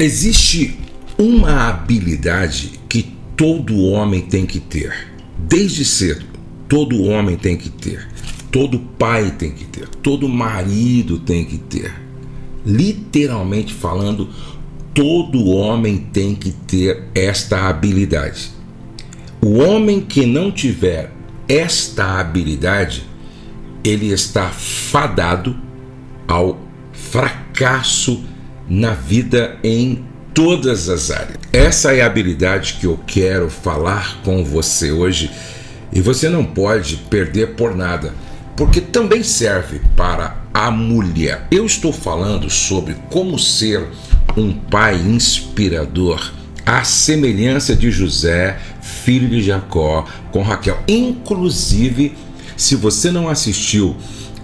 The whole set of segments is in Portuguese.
Existe uma habilidade que todo homem tem que ter. Desde cedo, todo homem tem que ter. Todo pai tem que ter. Todo marido tem que ter. Literalmente falando, todo homem tem que ter esta habilidade. O homem que não tiver esta habilidade, ele está fadado ao fracasso na vida em todas as áreas. Essa é a habilidade que eu quero falar com você hoje, e você não pode perder por nada, porque também serve para a mulher. Eu estou falando sobre como ser um pai inspirador, à semelhança de José, filho de Jacó, com Raquel. Inclusive, se você não assistiu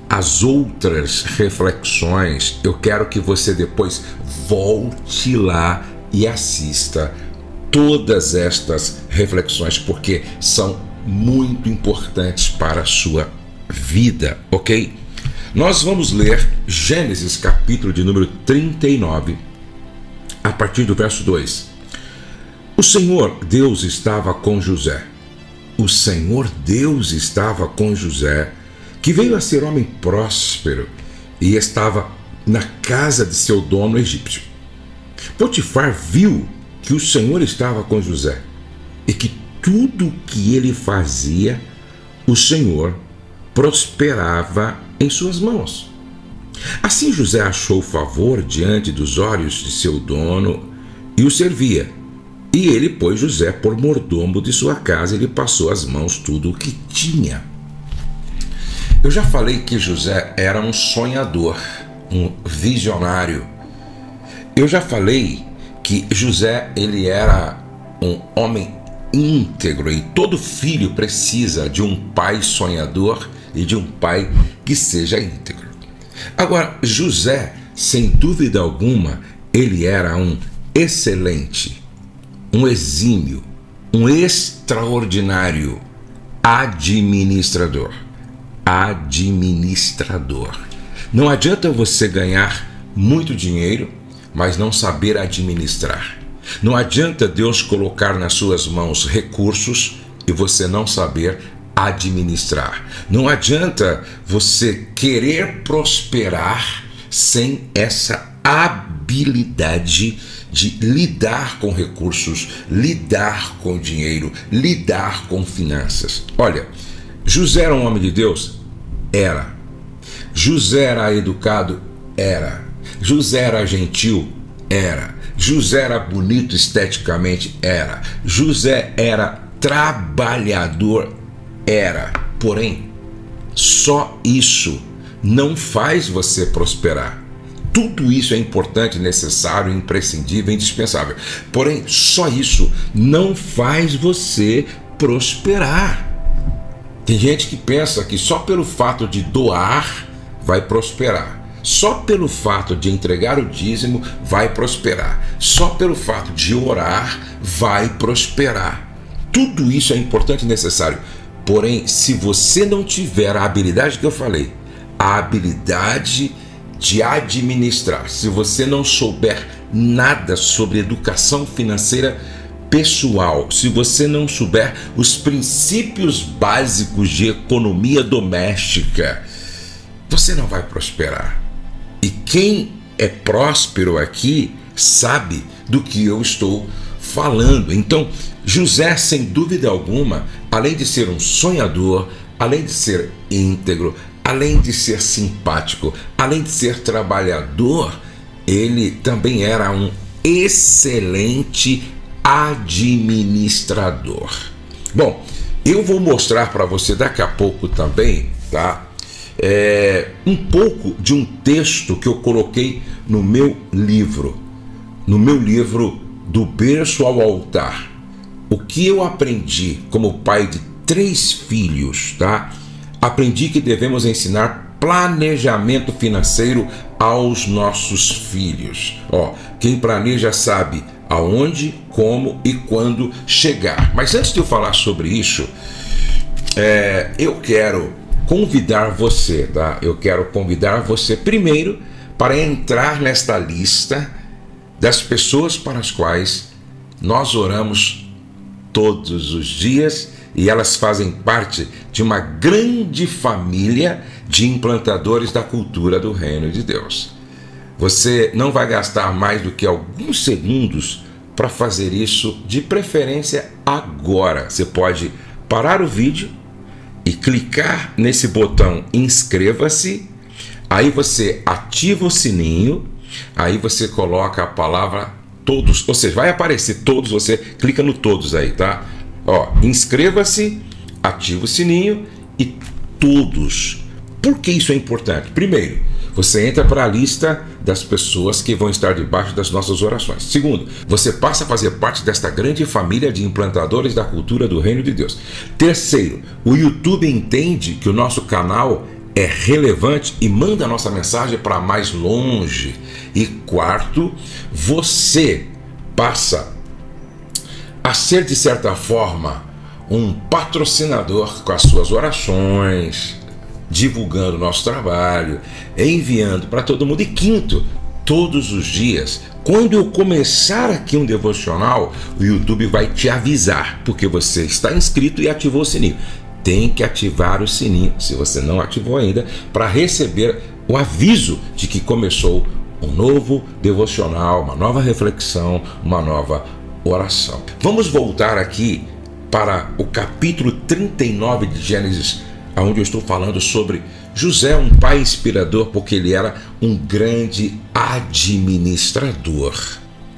as outras reflexões, eu quero que você depois volte lá e assista todas estas reflexões, porque são muito importantes para a sua vida, ok? Nós vamos ler Gênesis, capítulo de número 39, a partir do verso 2. O Senhor Deus estava com José. O Senhor Deus estava com José, que veio a ser homem próspero e estava na casa de seu dono egípcio. Potifar viu que o Senhor estava com José e que tudo que ele fazia, o Senhor prosperava em suas mãos. Assim José achou favor diante dos olhos de seu dono e o servia. E ele pôs José por mordomo de sua casa e lhe passou às mãos tudo o que tinha. Eu já falei que José era um sonhador, um visionário. Eu já falei que José, ele era um homem íntegro, e todo filho precisa de um pai sonhador e de um pai que seja íntegro. Agora, José, sem dúvida alguma, ele era um excelente, um exímio, um extraordinário administrador. Não adianta você ganhar muito dinheiro, mas não saber administrar. Não adianta Deus colocar nas suas mãos recursos e você não saber administrar. Não adianta você querer prosperar sem essa habilidade de lidar com recursos, lidar com dinheiro, lidar com finanças. Olha, José era um homem de Deus? Era. José era educado? Era. José era gentil? Era. José era bonito esteticamente? Era. José era trabalhador? Era. Porém, só isso não faz você prosperar. Tudo isso é importante, necessário, imprescindível, indispensável. Porém, só isso não faz você prosperar. Tem gente que pensa que só pelo fato de doar vai prosperar. Só pelo fato de entregar o dízimo vai prosperar. Só pelo fato de orar vai prosperar. Tudo isso é importante e necessário. Porém, se você não tiver a habilidade que eu falei, a habilidade de administrar, se você não souber nada sobre educação financeira pessoal, se você não souber os princípios básicos de economia doméstica, você não vai prosperar. E quem é próspero aqui sabe do que eu estou falando. Então, José, sem dúvida alguma, além de ser um sonhador, além de ser íntegro, além de ser simpático, além de ser trabalhador, ele também era um excelente administrador. Bom, eu vou mostrar para você daqui a pouco também, tá? Um pouco de um texto que eu coloquei no meu livro Do Berço ao Altar. O que eu aprendi como pai de 3 filhos, tá? Aprendi que devemos ensinar planejamento financeiro aos nossos filhos. Quem planeja sabe aonde, como e quando chegar. Mas antes de eu falar sobre isso, eu quero convidar você, tá? Eu quero convidar você primeiro para entrar nesta lista das pessoas para as quais nós oramos todos os dias e elas fazem parte de uma grande família de implantadores da cultura do reino de Deus. Você não vai gastar mais do que alguns segundos para fazer isso, de preferência agora. Você pode parar o vídeo e clicar nesse botão inscreva-se, aí você ativa o sininho, aí você coloca a palavra todos, ou seja, vai aparecer todos, você clica no todos aí, tá? Ó, inscreva-se, ativa o sininho e todos. Por que isso é importante? Primeiro, você entra para a lista das pessoas que vão estar debaixo das nossas orações. Segundo, você passa a fazer parte desta grande família de implantadores da cultura do reino de Deus. Terceiro, o YouTube entende que o nosso canal é relevante e manda a nossa mensagem para mais longe. E quarto, você passa a ser, de certa forma, um patrocinador com as suas orações, divulgando o nosso trabalho, enviando para todo mundo. E quinto, todos os dias, quando eu começar aqui um devocional, o YouTube vai te avisar, porque você está inscrito e ativou o sininho. Tem que ativar o sininho, se você não ativou ainda, para receber o aviso de que começou um novo devocional, uma nova reflexão, uma nova oração. Vamos voltar aqui para o capítulo 39 de Gênesis, onde eu estou falando sobre José, um pai inspirador, porque ele era um grande administrador.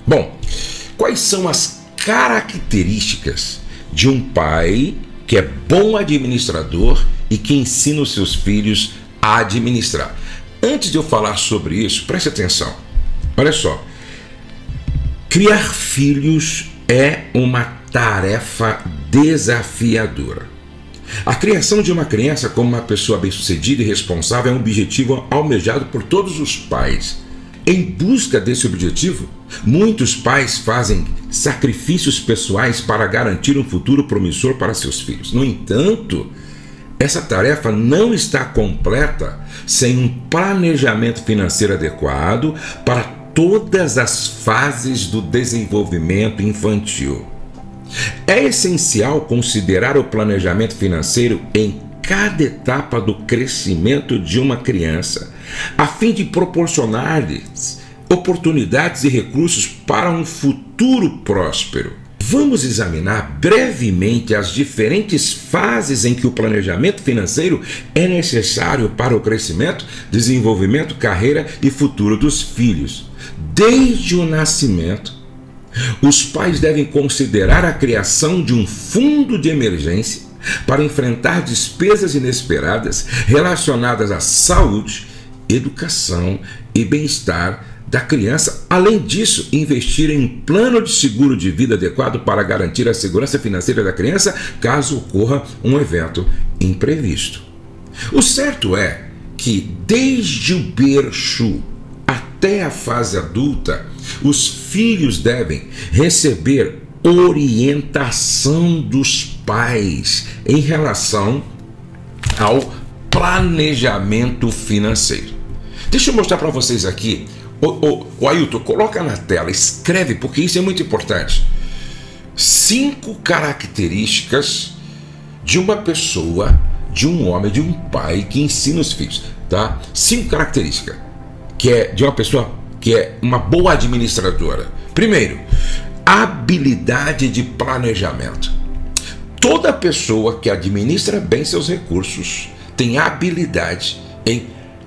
Bom, quais são as características de um pai que é bom administrador e que ensina os seus filhos a administrar? Antes de eu falar sobre isso, preste atenção. Olha só, criar filhos é uma tarefa desafiadora. A criação de uma criança como uma pessoa bem-sucedida e responsável é um objetivo almejado por todos os pais. Em busca desse objetivo, muitos pais fazem sacrifícios pessoais para garantir um futuro promissor para seus filhos. No entanto, essa tarefa não está completa sem um planejamento financeiro adequado para todas as fases do desenvolvimento infantil. É essencial considerar o planejamento financeiro em cada etapa do crescimento de uma criança, a fim de proporcionar-lhes oportunidades e recursos para um futuro próspero. Vamos examinar brevemente as diferentes fases em que o planejamento financeiro é necessário para o crescimento, desenvolvimento, carreira e futuro dos filhos. Desde o nascimento, os pais devem considerar a criação de um fundo de emergência para enfrentar despesas inesperadas relacionadas à saúde, educação e bem-estar da criança. Além disso, investir em um plano de seguro de vida adequado para garantir a segurança financeira da criança caso ocorra um evento imprevisto. O certo é que desde o berço até a fase adulta, os filhos devem receber orientação dos pais em relação ao planejamento financeiro. Deixa eu mostrar para vocês aqui. O Ailton, coloca na tela, escreve, porque isso é muito importante. 5 características de uma pessoa, de um homem, de um pai que ensina os filhos, tá? 5 características que é de uma pessoa que é uma boa administradora. Primeiro, habilidade de planejamento. Toda pessoa que administra bem seus recursos tem habilidade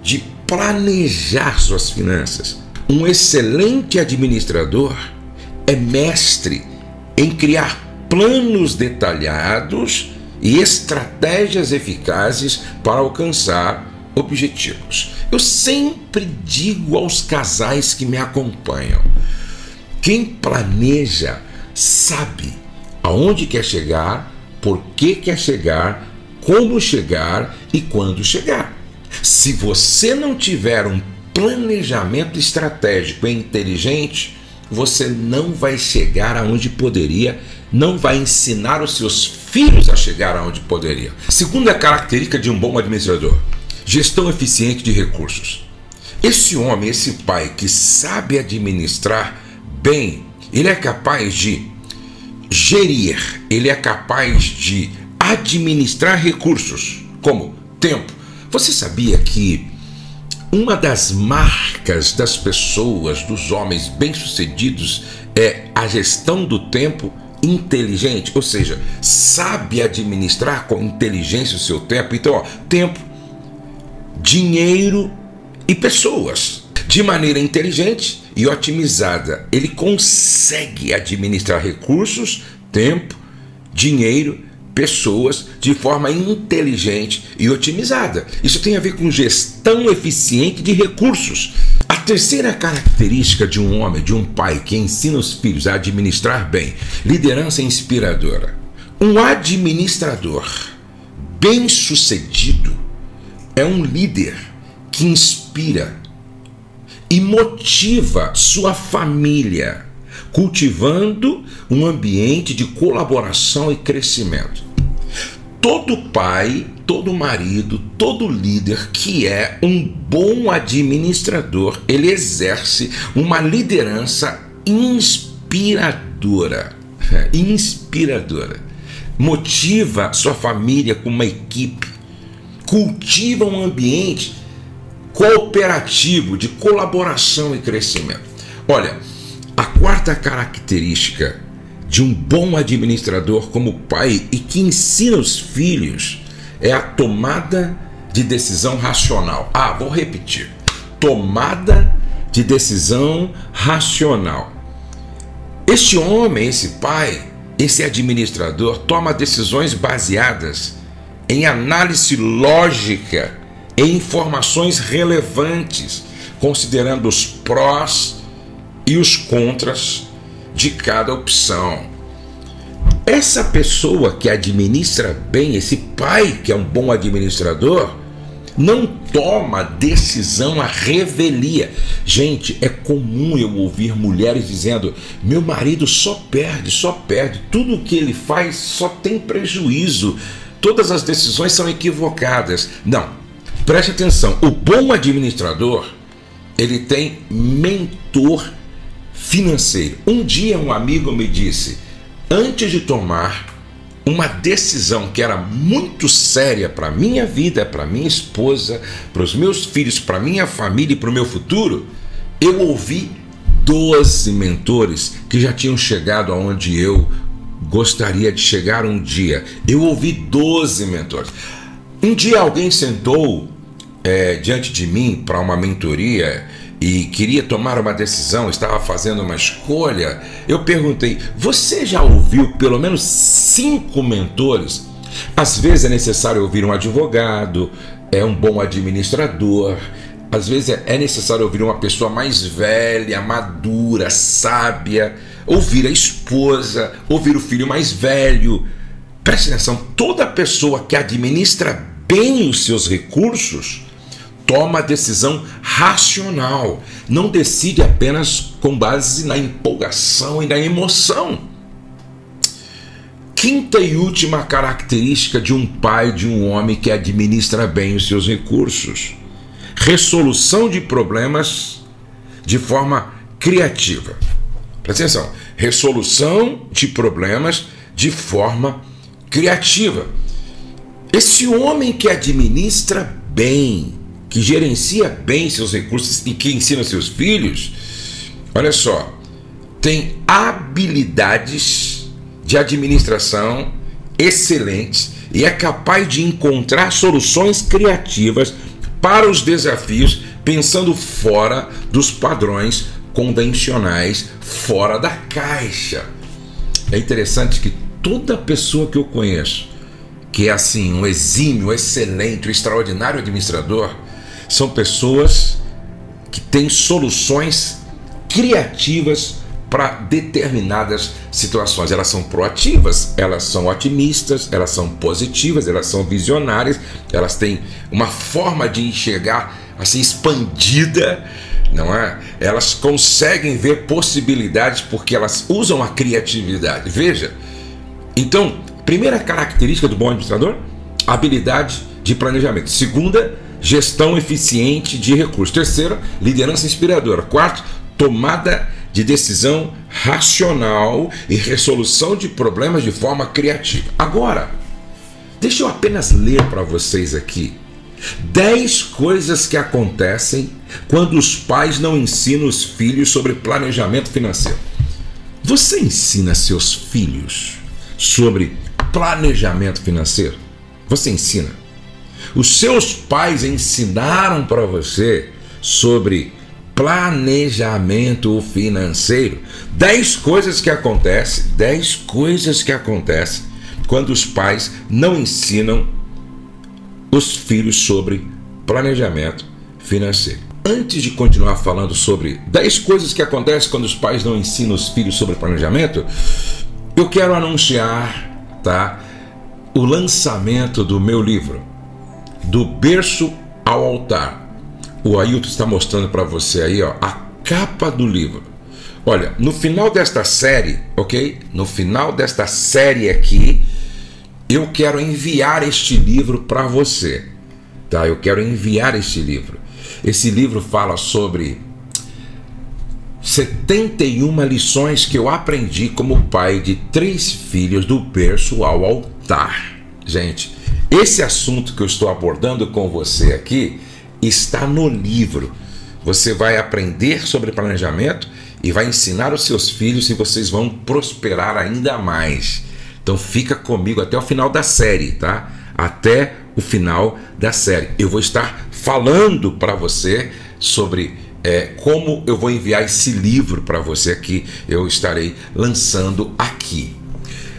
de planejar suas finanças. Um excelente administrador é mestre em criar planos detalhados e estratégias eficazes para alcançar objetivos. Eu sempre digo aos casais que me acompanham: quem planeja sabe aonde quer chegar, por que quer chegar, como chegar e quando chegar. Se você não tiver um planejamento estratégico e inteligente, você não vai chegar aonde poderia, não vai ensinar os seus filhos a chegar aonde poderia. Segunda característica de um bom administrador: gestão eficiente de recursos. Esse homem, esse pai que sabe administrar bem, ele é capaz de gerir, ele é capaz de administrar recursos, como tempo. Você sabia que uma das marcas das pessoas, dos homens bem-sucedidos, é a gestão do tempo inteligente? Ou seja, sabe administrar com inteligência o seu tempo. Então, ó, tempo, dinheiro e pessoas. De maneira inteligente e otimizada, ele consegue administrar recursos, tempo, dinheiro, pessoas de forma inteligente e otimizada. Isso tem a ver com gestão eficiente de recursos. A terceira característica de um homem, de um pai que ensina os filhos a administrar bem, liderança inspiradora. Um administrador bem-sucedido é um líder que inspira e motiva sua família, cultivando um ambiente de colaboração e crescimento. Todo pai, todo marido, todo líder que é um bom administrador, ele exerce uma liderança inspiradora. Motiva sua família com uma equipe, cultiva um ambiente cooperativo de colaboração e crescimento. Olha, a quarta característica de um bom administrador como pai e que ensina os filhos é a tomada de decisão racional. Vou repetir. Tomada de decisão racional. Este homem, esse pai, esse administrador toma decisões baseadas em análise lógica e informações relevantes, considerando os prós e os contras de cada opção. Essa pessoa que administra bem, esse pai que é um bom administrador, não toma decisão à revelia. Gente, é comum eu ouvir mulheres dizendo: meu marido só perde, tudo o que ele faz só tem prejuízo, todas as decisões são equivocadas. Não, preste atenção, o bom administrador, ele tem mentor financeiro. Um dia um amigo me disse, antes de tomar uma decisão que era muito séria para a minha vida, para minha esposa, para os meus filhos, para a minha família e para o meu futuro, eu ouvi 12 mentores que já tinham chegado aonde eu gostaria de chegar um dia. Eu ouvi 12 mentores. Um dia alguém sentou diante de mim para uma mentoria e queria tomar uma decisão, estava fazendo uma escolha. Eu perguntei: você já ouviu pelo menos 5 mentores? Às vezes é necessário ouvir um advogado, um bom administrador. Às vezes é necessário ouvir uma pessoa mais velha, madura, sábia, ouvir a esposa, ouvir o filho mais velho. Preste atenção, toda pessoa que administra bem os seus recursos toma a decisão racional, não decide apenas com base na empolgação e na emoção. Quinta e última característica de um pai, de um homem que administra bem os seus recursos: resolução de problemas de forma criativa. Presta atenção, resolução de problemas de forma criativa. Esse homem que administra bem, que gerencia bem seus recursos e que ensina seus filhos, olha só, tem habilidades de administração excelentes e é capaz de encontrar soluções criativas para os desafios, pensando fora dos padrões convencionais, fora da caixa. É interessante que toda pessoa que eu conheço, que é assim, um exímio, excelente, um extraordinário administrador, são pessoas que têm soluções criativas para determinadas situações. Elas são proativas, elas são otimistas, elas são positivas, elas são visionárias, elas têm uma forma de enxergar assim expandida, não é? Elas conseguem ver possibilidades porque elas usam a criatividade. Veja, então, primeira característica do bom administrador: habilidade de planejamento. Segunda, gestão eficiente de recursos. Terceira, liderança inspiradora. Quarto, tomada de decisão racional e resolução de problemas de forma criativa. Agora, deixa eu apenas ler para vocês aqui 10 coisas que acontecem quando os pais não ensinam os filhos sobre planejamento financeiro. Você ensina seus filhos sobre planejamento financeiro? Você ensina? Os seus pais ensinaram para você sobre planejamento financeiro? 10 coisas que acontecem, 10 coisas que acontecem quando os pais não ensinam os filhos sobre planejamento financeiro. Antes de continuar falando sobre 10 coisas que acontecem quando os pais não ensinam os filhos sobre planejamento, eu quero anunciar, tá, o lançamento do meu livro, Do Berço ao Altar. O Ailton está mostrando para você aí, ó, a capa do livro. Olha, no final desta série, ok? No final desta série aqui, eu quero enviar este livro para você, tá? Eu quero enviar este livro. Esse livro fala sobre 71 lições que eu aprendi como pai de 3 filhos do berço ao altar. Gente, esse assunto que eu estou abordando com você aqui está no livro. Você vai aprender sobre planejamento e vai ensinar os seus filhos e vocês vão prosperar ainda mais. Então fica comigo até o final da série, tá? Até o final da série. Eu vou estar falando para você sobre como eu vou enviar esse livro para você aqui. Eu estarei lançando aqui.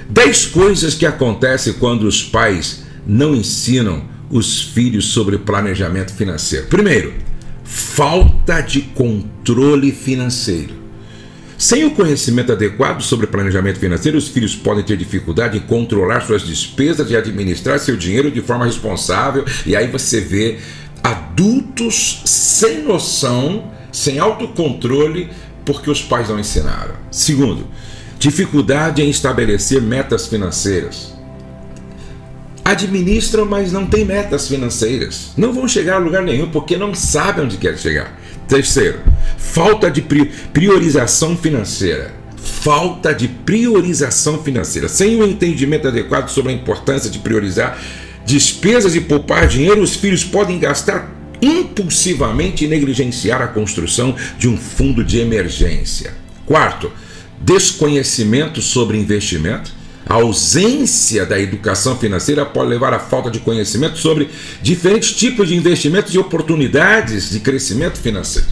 10 coisas que acontecem quando os pais não ensinam os filhos sobre planejamento financeiro. Primeiro, falta de controle financeiro. Sem o conhecimento adequado sobre planejamento financeiro, os filhos podem ter dificuldade em controlar suas despesas e administrar seu dinheiro de forma responsável. E aí você vê adultos sem noção, sem autocontrole, porque os pais não ensinaram. Segundo, dificuldade em estabelecer metas financeiras. Administram, mas não têm metas financeiras. Não vão chegar a lugar nenhum porque não sabem onde querem chegar. Terceiro, falta de priorização financeira. Falta de priorização financeira. Sem o entendimento adequado sobre a importância de priorizar despesas e poupar dinheiro, os filhos podem gastar impulsivamente e negligenciar a construção de um fundo de emergência. Quarto, desconhecimento sobre investimento. A ausência da educação financeira pode levar à falta de conhecimento sobre diferentes tipos de investimentos e oportunidades de crescimento financeiro.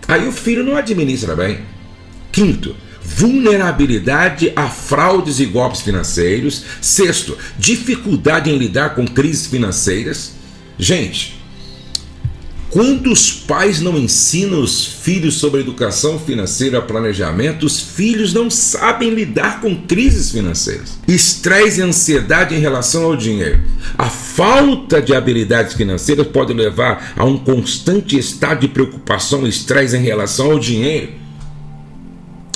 Aí o filho não administra bem. Quinto, vulnerabilidade a fraudes e golpes financeiros. Sexto, dificuldade em lidar com crises financeiras. Gente, quando os pais não ensinam os filhos sobre educação financeira, planejamento, os filhos não sabem lidar com crises financeiras. Estresse e ansiedade em relação ao dinheiro. A falta de habilidades financeiras pode levar a um constante estado de preocupação e estresse em relação ao dinheiro.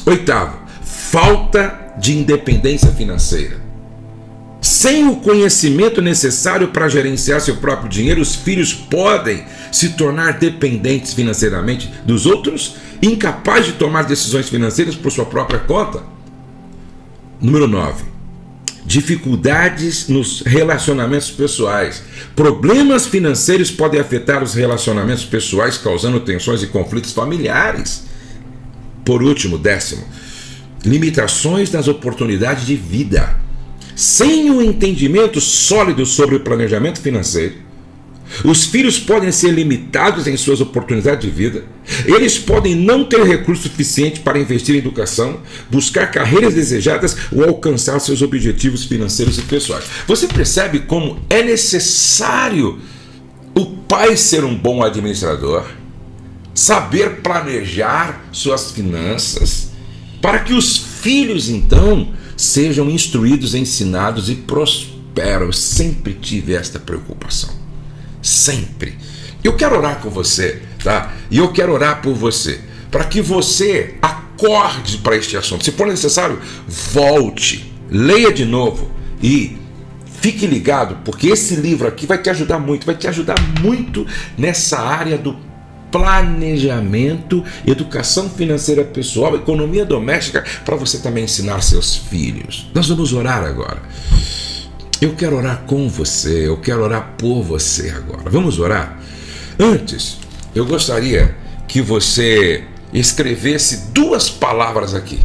Oitavo, falta de independência financeira. Sem o conhecimento necessário para gerenciar seu próprio dinheiro, os filhos podem se tornar dependentes financeiramente dos outros, incapazes de tomar decisões financeiras por sua própria conta. Número 9. Dificuldades nos relacionamentos pessoais. Problemas financeiros podem afetar os relacionamentos pessoais, causando tensões e conflitos familiares. Por último, 10º, limitações nas oportunidades de vida. Sem um entendimento sólido sobre o planejamento financeiro, os filhos podem ser limitados em suas oportunidades de vida. Eles podem não ter recurso suficiente para investir em educação, buscar carreiras desejadas ou alcançar seus objetivos financeiros e pessoais. Você percebe como é necessário o pai ser um bom administrador, saber planejar suas finanças, para que os filhos, então, sejam instruídos, ensinados e prosperam. Eu sempre tive esta preocupação. Sempre. Eu quero orar com você, tá? E eu quero orar por você, para que você acorde para este assunto. Se for necessário, volte, leia de novo e fique ligado, porque esse livro aqui vai te ajudar muito nessa área do planejamento, educação financeira pessoal, economia doméstica, para você também ensinar seus filhos. Nós vamos orar agora. Eu quero orar com você, eu quero orar por você agora. Vamos orar? Antes, eu gostaria que você escrevesse 2 palavras aqui.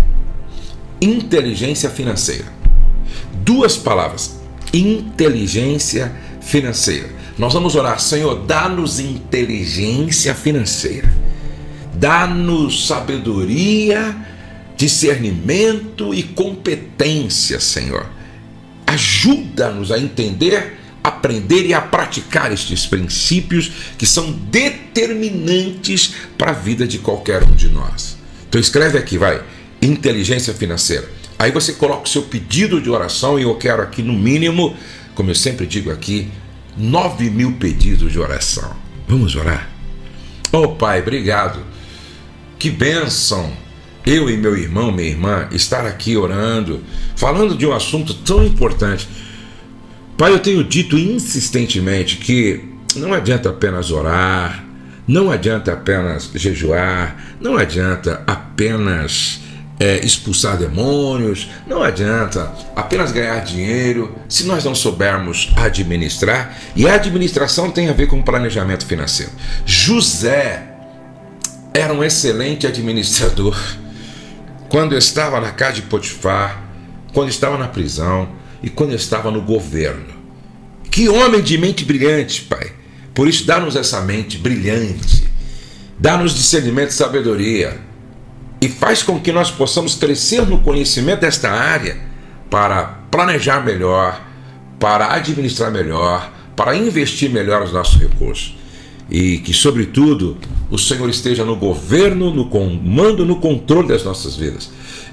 Inteligência financeira. 2 palavras. Inteligência financeira. Nós vamos orar: Senhor, dá-nos inteligência financeira. Dá-nos sabedoria, discernimento e competência, Senhor. Ajuda-nos a entender, aprender e a praticar estes princípios que são determinantes para a vida de qualquer um de nós. Então escreve aqui, vai, inteligência financeira. Aí você coloca o seu pedido de oração e eu quero aqui no mínimo, como eu sempre digo aqui, 9.000 pedidos de oração. Vamos orar? Oh Pai, obrigado. Que bênção eu e meu irmão, minha irmã, estar aqui orando, falando de um assunto tão importante. Pai, eu tenho dito insistentemente que não adianta apenas orar, não adianta apenas jejuar, não adianta apenas expulsar demônios, não adianta apenas ganhar dinheiro se nós não soubermos administrar, e a administração tem a ver com planejamento financeiro. José era um excelente administrador. Quando estava na casa de Potifar, quando estava na prisão e quando estava no governo. Que homem de mente brilhante, Pai. Por isso, dá-nos essa mente brilhante, dá-nos discernimento e sabedoria, e faz com que nós possamos crescer no conhecimento desta área para planejar melhor, para administrar melhor, para investir melhor os nossos recursos. E que, sobretudo, o Senhor esteja no governo, no comando, no controle das nossas vidas.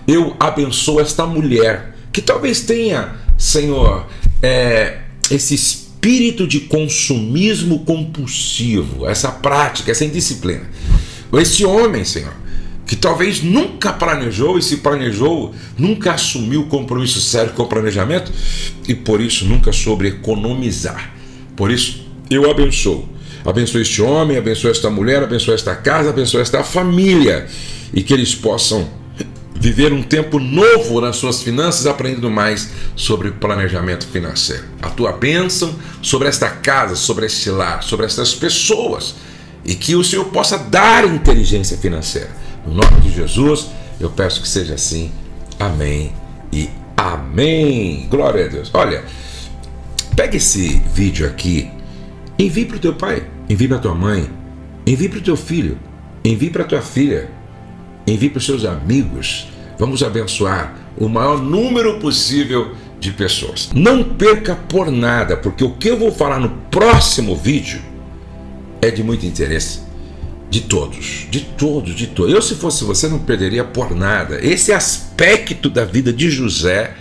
Eu abençoo esta mulher que talvez tenha, Senhor, esse espírito de consumismo compulsivo, essa prática, essa indisciplina. Esse homem, Senhor, que talvez nunca planejou, e se planejou, nunca assumiu compromisso sério com o planejamento e por isso nunca soube economizar. Por isso, eu abençoo. Abençoe este homem, abençoe esta mulher, abençoe esta casa, abençoe esta família, e que eles possam viver um tempo novo nas suas finanças, aprendendo mais sobre planejamento financeiro. A tua bênção sobre esta casa, sobre este lar, sobre estas pessoas, e que o Senhor possa dar inteligência financeira. No nome de Jesus, eu peço que seja assim. Amém e amém. Glória a Deus. Olha, pega esse vídeo aqui, envie para o teu pai, envie para a tua mãe, envie para o teu filho, envie para a tua filha, envie para os seus amigos. Vamos abençoar o maior número possível de pessoas. Não perca por nada, porque o que eu vou falar no próximo vídeo é de muito interesse de todos, de todos, de todos. Eu, se fosse você, não perderia por nada. Esse aspecto da vida de José,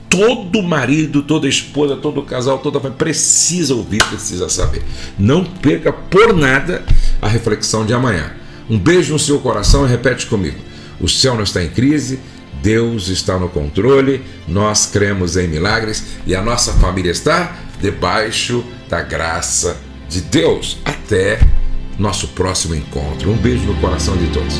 todo marido, toda esposa, todo casal, toda família precisa ouvir, precisa saber. Não perca por nada a reflexão de amanhã. Um beijo no seu coração e repete comigo: o céu não está em crise, Deus está no controle, nós cremos em milagres e a nossa família está debaixo da graça de Deus. Até nosso próximo encontro. Um beijo no coração de todos.